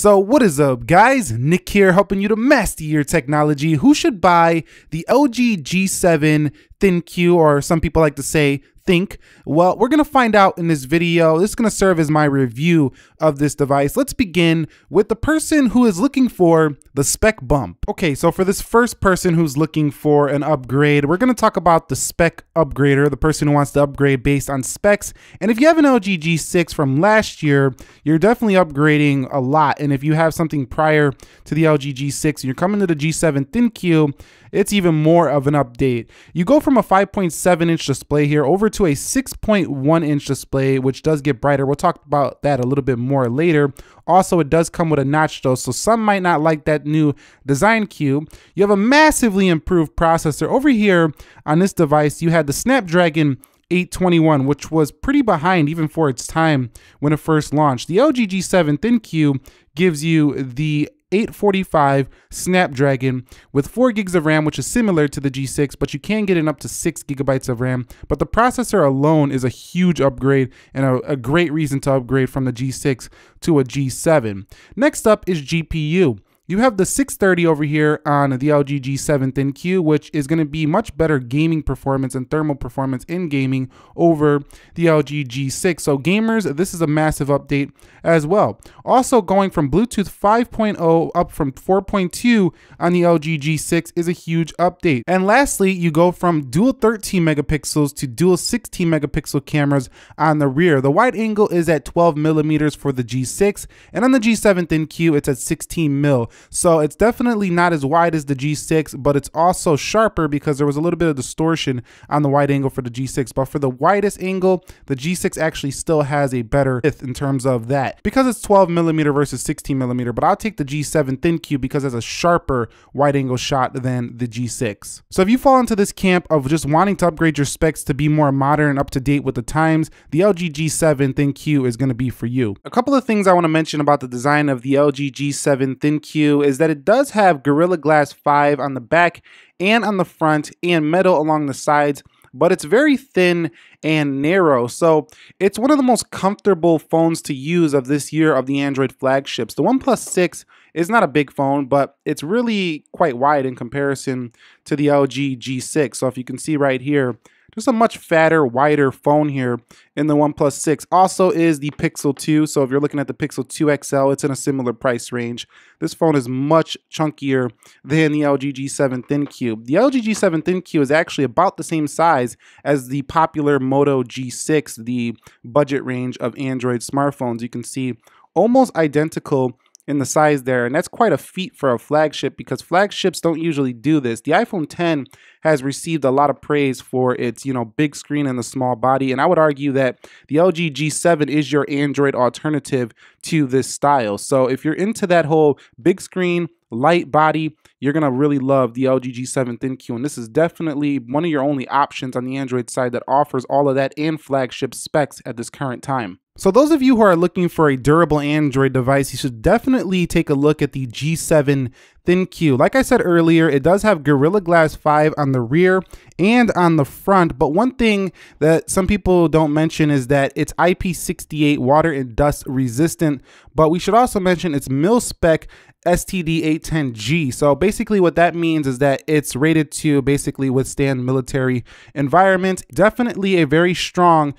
So what is up, guys? Nick here, helping you to master your technology. Who should buy the LG G7 ThinQ, or some people like to say Think? Well, we're going to find out in this video. This is going to serve as my review of this device. Let's begin with the person who is looking for the spec bump. Okay, so for this first person who's looking for an upgrade, we're going to talk about the spec upgrader, the person who wants to upgrade based on specs. And if you have an LG G6 from last year, you're definitely upgrading a lot. And if you have something prior to the LG G6 and you're coming to the G7 ThinQ, it's even more of an update. You go from a 5.7-inch display here over to a 6.1-inch display, which does get brighter. We'll talk about that a little bit more later. Also, it does come with a notch though, so some might not like that new design cube. You have a massively improved processor. Over here on this device, you had the Snapdragon 821, which was pretty behind even for its time when it first launched. The LG G7 ThinQ gives you the 845 Snapdragon with 4 gigs of RAM, which is similar to the G6, but you can get it up to 6 gigabytes of RAM. But the processor alone is a huge upgrade and a great reason to upgrade from the G6 to a G7. Next up is GPU. You have the 630 over here on the LG G7 ThinQ, which is going to be much better gaming performance and thermal performance in gaming over the LG G6. So gamers, this is a massive update as well. Also, going from Bluetooth 5.0 up from 4.2 on the LG G6 is a huge update. And lastly, you go from dual 13 megapixels to dual 16 megapixel cameras on the rear. The wide angle is at 12 millimeters for the G6, and on the G7 ThinQ, it's at 16 mil. So it's definitely not as wide as the G6, but it's also sharper because there was a little bit of distortion on the wide angle for the G6. But for the widest angle, the G6 actually still has a better width in terms of that, because it's 12 millimeter versus 16 millimeter. But I'll take the G7 ThinQ because it has a sharper wide angle shot than the G6. So if you fall into this camp of just wanting to upgrade your specs to be more modern and up to date with the times, the LG G7 ThinQ is going to be for you. A couple of things I want to mention about the design of the LG G7 ThinQ is that it does have Gorilla Glass 5 on the back and on the front and metal along the sides, but it's very thin and narrow. So it's one of the most comfortable phones to use of this year of the Android flagships. The OnePlus 6 is not a big phone, but it's really quite wide in comparison to the LG G6. So if you can see right here, just a much fatter, wider phone here in the OnePlus 6. Also is the Pixel 2. So if you're looking at the Pixel 2 XL, it's in a similar price range. This phone is much chunkier than the LG G7 ThinQ. The LG G7 ThinQ is actually about the same size as the popular Moto G6, the budget range of Android smartphones. You can see almost identical in the size there, and that's quite a feat for a flagship because flagships don't usually do this. The iPhone 10 has received a lot of praise for its, big screen and the small body, and I would argue that the LG G7 is your Android alternative to this style. So if you're into that whole big screen, light body, you're going to really love the LG G7 ThinQ, and this is definitely one of your only options on the Android side that offers all of that and flagship specs at this current time. So those of you who are looking for a durable Android device, you should definitely take a look at the G7 ThinQ. Like I said earlier, it does have Gorilla Glass 5 on the rear and on the front, but one thing that some people don't mention is that it's IP68 water and dust resistant, but we should also mention it's mil-spec STD810G. So basically what that means is that it's rated to basically withstand military environment. Definitely a very strong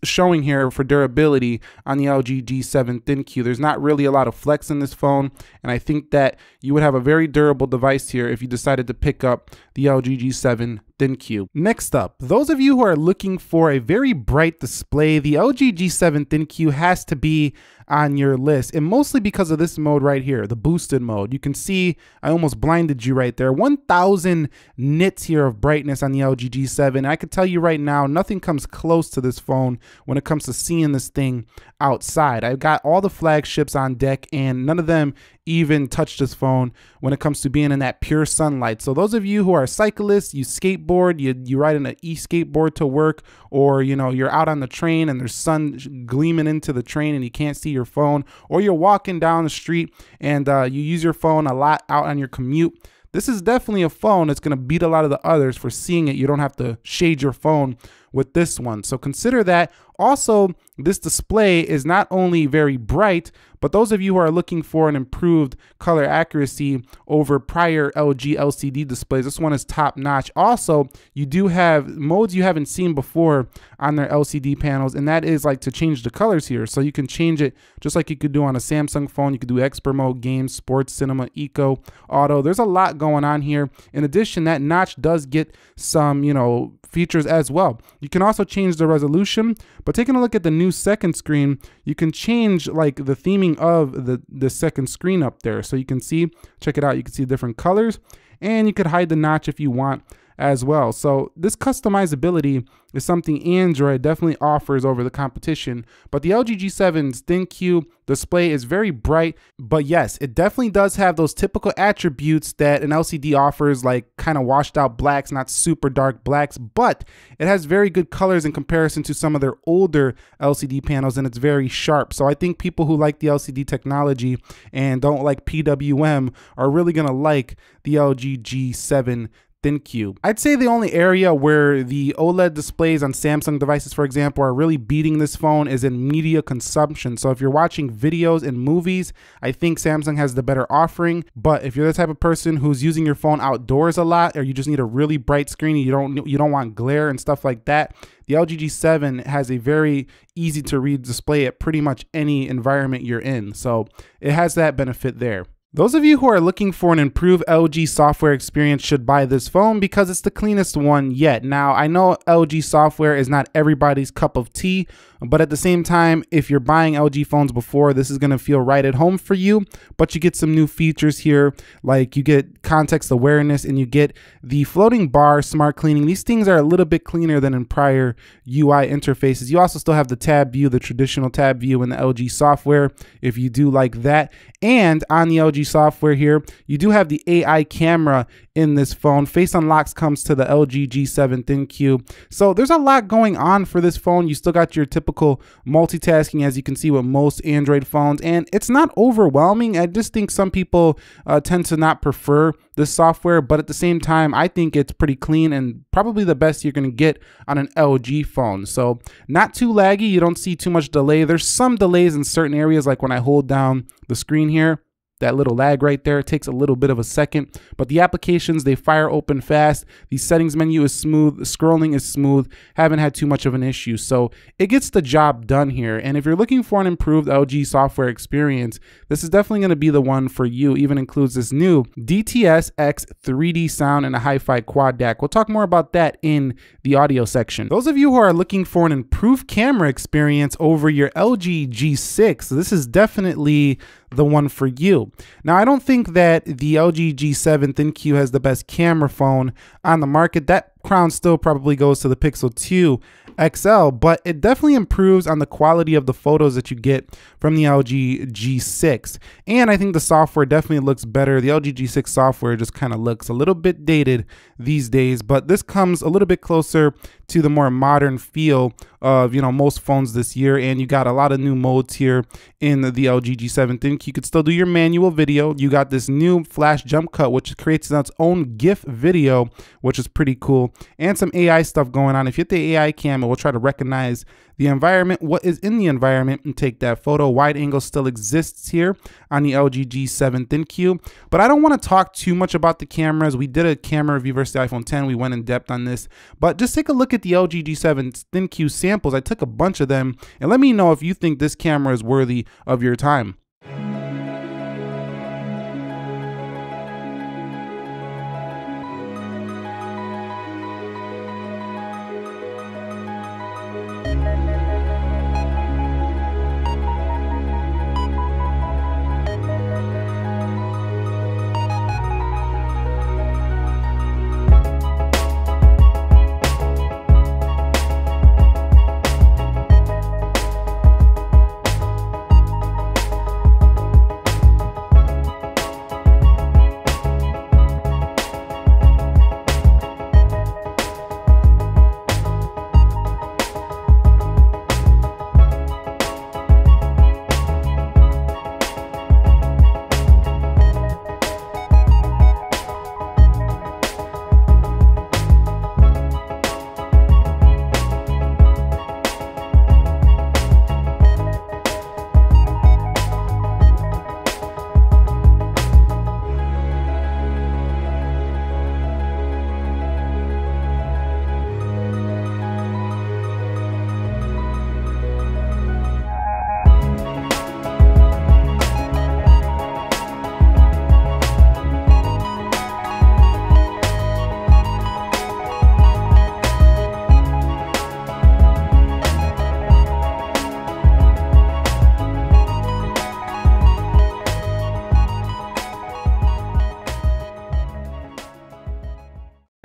showing here for durability on the LG G7 ThinQ. There's not really a lot of flex in this phone, and I think that you would have a very durable device here if you decided to pick up the LG G7 ThinQ. Next up, those of you who are looking for a very bright display, the LG G7 ThinQ has to be on your list, and mostly because of this mode right here, the boosted mode. You can see I almost blinded you right there. 1000 nits here of brightness on the LG G7. I can tell you right now, nothing comes close to this phone when it comes to seeing this thing outside. I've got all the flagships on deck, and none of them even touch this phone when it comes to being in that pure sunlight. So those of you who are cyclists, you skateboard, you ride an e-skateboard to work, or you're out on the train and there's sun gleaming into the train and you can't see your phone, or you're walking down the street and you use your phone a lot out on your commute, this is definitely a phone that's going to beat a lot of the others for seeing it. You don't have to shade your phone with this one. So consider that. Also, this display is not only very bright, but those of you who are looking for an improved color accuracy over prior LG LCD displays, this one is top notch. Also, you do have modes you haven't seen before on their LCD panels, and that is like to change the colors here. So you can change it just like you could do on a Samsung phone. You could do expert mode, games, sports, cinema, eco, auto. There's a lot going on here. In addition, that notch does get some, features as well. You can also change the resolution, but taking a look at the new second screen, you can change like the theming of the second screen up there. So you can see, check it out, you can see different colors, and you could hide the notch if you want as well. So this customizability is something Android definitely offers over the competition. But the LG G7's ThinQ display is very bright, but yes, it definitely does have those typical attributes that an LCD offers, like kind of washed out blacks, not super dark blacks, but it has very good colors in comparison to some of their older LCD panels, and it's very sharp. So I think people who like the LCD technology and don't like PWM are really gonna like the LG G7 ThinQ. I'd say the only area where the OLED displays on Samsung devices, for example, are really beating this phone is in media consumption. So if you're watching videos and movies, I think Samsung has the better offering. But if you're the type of person who's using your phone outdoors a lot, or you just need a really bright screen, you don't want glare and stuff like that, the LG G7 has a very easy to read display at pretty much any environment you're in. So it has that benefit there. Those of you who are looking for an improved LG software experience should buy this phone because it's the cleanest one yet. Now, I know LG software is not everybody's cup of tea, but at the same time, if you're buying LG phones before, this is gonna feel right at home for you, but you get some new features here, like you get context awareness and you get the floating bar smart cleaning. These things are a little bit cleaner than in prior UI interfaces. You also still have the tab view, the traditional tab view in the LG software, if you do like that. And on the LG software here, you do have the AI camera in this phone. Face unlocks comes to the LG G7 ThinQ. So there's a lot going on for this phone. You still got your typical multitasking, as you can see with most Android phones, and it's not overwhelming. I just think some people tend to not prefer this software, but at the same time, I think it's pretty clean and probably the best you're gonna get on an LG phone. So not too laggy, you don't see too much delay. There's some delays in certain areas, like when I hold down the screen here, that little lag right there, it takes a little bit of a second, but the applications, they fire open fast. The settings menu is smooth, scrolling is smooth, haven't had too much of an issue. So it gets the job done here. And if you're looking for an improved LG software experience, this is definitely gonna be the one for you. Even includes this new DTS-X 3D sound and a hi-fi quad DAC. We'll talk more about that in the audio section. Those of you who are looking for an improved camera experience over your LG G6, this is definitely the one for you. Now, I don't think that the LG G7 ThinQ has the best camera phone on the market. That crown still probably goes to the Pixel 2 XL, but it definitely improves on the quality of the photos that you get from the LG G6. And I think the software definitely looks better. The LG G6 software just kind of looks a little bit dated these days, but this comes a little bit closer to the more modern feel of, most phones this year. And you got a lot of new modes here in the LG G7 ThinQ. You could still do your manual video. You got this new flash jump cut, which creates its own GIF video, which is pretty cool, and some AI stuff going on. If you hit the AI cam, it will try to recognize the environment, what is in the environment, and take that photo. Wide angle still exists here on the LG G7 ThinQ, but I don't want to talk too much about the cameras. We did a camera review versus the iPhone 10. We went in depth on this, but just take a look at the LG G7 ThinQ samples. I took a bunch of them, and let me know if you think this camera is worthy of your time.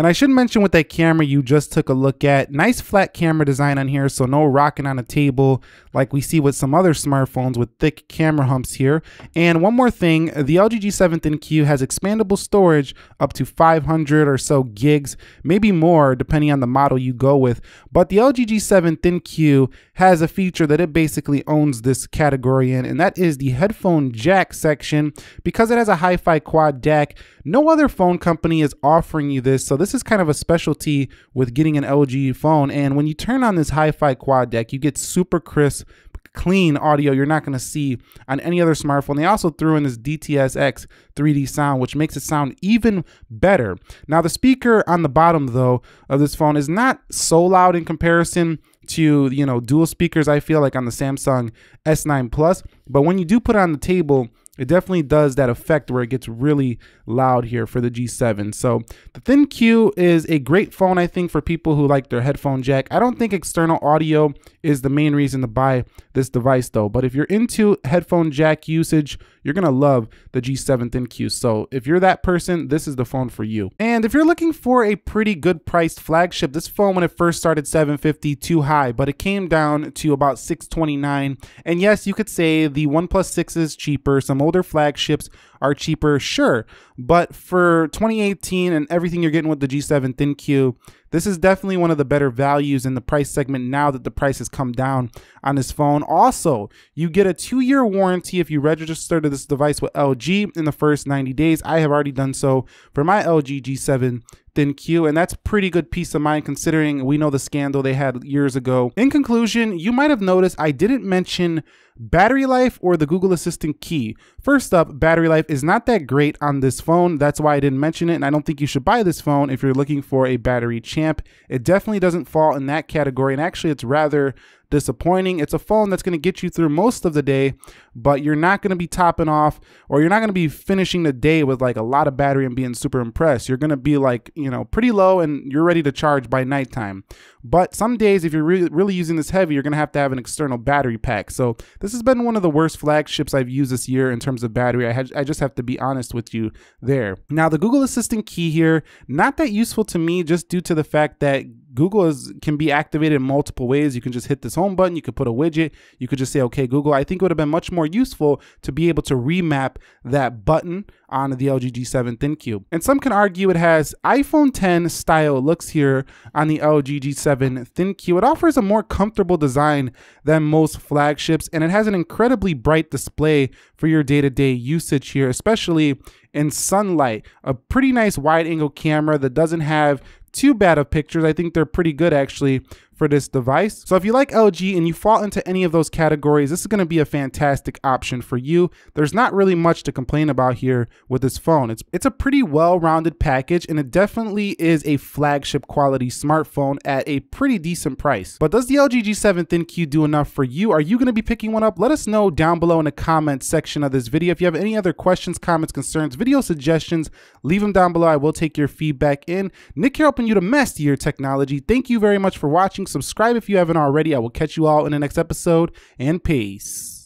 And I should mention with that camera you just took a look at, nice flat camera design on here, so no rocking on a table like we see with some other smartphones with thick camera humps here. And one more thing, the LG G7 ThinQ has expandable storage up to 500 or so gigs, maybe more depending on the model you go with. But the LG G7 ThinQ has a feature that it basically owns this category in, and that is the headphone jack section. Because it has a hi-fi quad DAC, no other phone company is offering you this, so this is kind of a specialty with getting an LG phone. And when you turn on this hi-fi quad DAC, you get super crisp, clean audio you're not going to see on any other smartphone. They also threw in this DTS:X 3D sound, which makes it sound even better. Now the speaker on the bottom though of this phone is not so loud in comparison to, you know, dual speakers I feel like on the Samsung S9 Plus, but when you do put it on the table, it definitely does that effect where it gets really loud here for the G7. So the ThinQ is a great phone, I think, for people who like their headphone jack. I don't think external audio is the main reason to buy this device though, but if you're into headphone jack usage, you're gonna love the G7 ThinQ. So if you're that person, this is the phone for you. And if you're looking for a pretty good priced flagship, this phone when it first started $750, too high, but it came down to about $629. And yes, you could say the OnePlus 6 is cheaper, some older flagships are cheaper, sure, but for 2018 and everything you're getting with the G7 ThinQ, this is definitely one of the better values in the price segment now that the price has come down on this phone. Also, you get a 2-year warranty if you register this device with LG in the first 90 days. I have already done so for my LG G7 ThinQ, and that's pretty good peace of mind considering we know the scandal they had years ago. In conclusion, you might have noticed I didn't mention battery life or the Google Assistant key. First up, battery life is not that great on this phone. That's why I didn't mention it, and I don't think you should buy this phone if you're looking for a battery champ. It definitely doesn't fall in that category, and actually it's rather disappointing. It's a phone that's going to get you through most of the day, but you're not going to be topping off, or you're not going to be finishing the day with like a lot of battery and being super impressed. You're going to be like, you know, pretty low and you're ready to charge by nighttime. But some days, if you're really using this heavy, you're going to have an external battery pack. So this has been one of the worst flagships I've used this year in terms of battery. I just have to be honest with you there. Now the Google Assistant key here, not that useful to me just due to the fact that Google can be activated in multiple ways. You can just hit this home button, you could put a widget, you could just say, okay, Google. I think it would have been much more useful to be able to remap that button on the LG G7 ThinQ. And some can argue it has iPhone 10 style looks here on the LG G7 ThinQ. It offers a more comfortable design than most flagships, and it has an incredibly bright display for your day-to-day usage here, especially in sunlight. A pretty nice wide angle camera that doesn't have too bad of pictures. I think they're pretty good actually for this device. So if you like LG and you fall into any of those categories, this is going to be a fantastic option for you. There's not really much to complain about here with this phone. It's a pretty well-rounded package, and it definitely is a flagship quality smartphone at a pretty decent price. But does the LG G7 ThinQ do enough for you? Are you going to be picking one up? Let us know down below in the comment section of this video. If you have any other questions, comments, concerns, video suggestions, leave them down below. I will take your feedback in. Nick here helping you to master your technology. Thank you very much for watching. Subscribe if you haven't already. I will catch you all in the next episode, and peace.